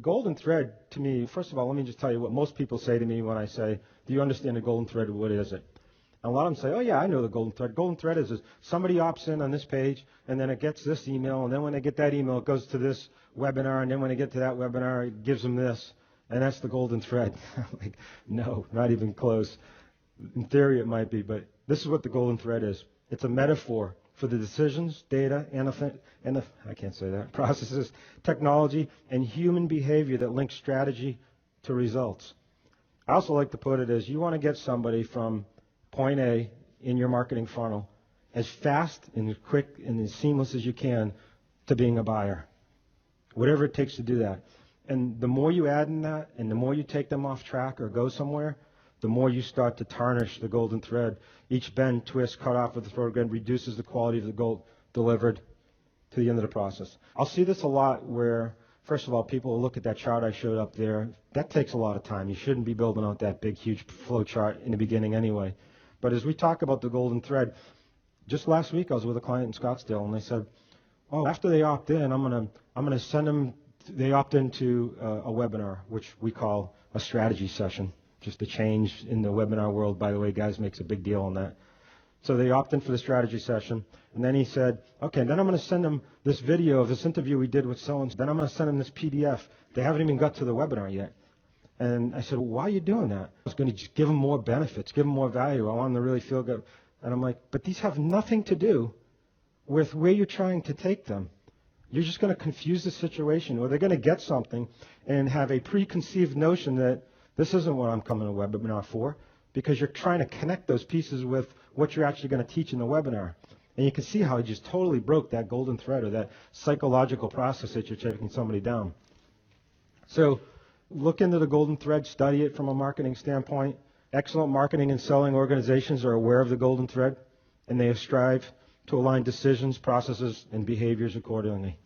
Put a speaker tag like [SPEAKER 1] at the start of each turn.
[SPEAKER 1] golden thread, to me, first of all, let me just tell you what most people say to me when I say, do you understand the golden thread? What is it? And a lot of them say, oh, yeah, I know the golden thread. Golden thread is somebody opts in on this page, and then it gets this email, and then when they get that email, it goes to this webinar, and then when they get to that webinar, it gives them this, and that's the golden thread. Like, no, not even close. In theory, it might be, but this is what the golden thread is. It's a metaphor for the decisions, data, I can't say that, processes, technology, and human behavior that link strategy to results. I also like to put it as you want to get somebody from point A in your marketing funnel as fast and as quick and as seamless as you can to being a buyer, whatever it takes to do that. And the more you add in that and the more you take them off track or go somewhere, the more you start to tarnish the golden thread. Each bend, twist, cut off of the thread again reduces the quality of the gold delivered to the end of the process. I'll see this a lot where, first of all, people will look at that chart I showed up there. That takes a lot of time. You shouldn't be building out that big, huge flow chart in the beginning anyway. But as we talk about the golden thread, just last week I was with a client in Scottsdale, and they said, oh, after they opt in, I'm gonna send them, they opt into a webinar, which we call a strategy session. Just a change in the webinar world, by the way, guys, makes a big deal on that. So they opt in for the strategy session, and then he said, okay, then I'm going to send them this video of this interview we did with so-and-so. Then I'm going to send them this PDF. They haven't even got to the webinar yet. And I said, well, why are you doing that? I was going to just give them more benefits, give them more value. I want them to really feel good. And I'm like, but these have nothing to do with where you're trying to take them. You're just going to confuse the situation, or they're going to get something and have a preconceived notion that this isn't what I'm coming to a webinar for, because you're trying to connect those pieces with what you're actually going to teach in the webinar. And you can see how he just totally broke that golden thread or that psychological process that you're taking somebody down. So look into the golden thread, study it from a marketing standpoint. Excellent marketing and selling organizations are aware of the golden thread, and they strive to align decisions, processes, and behaviors accordingly.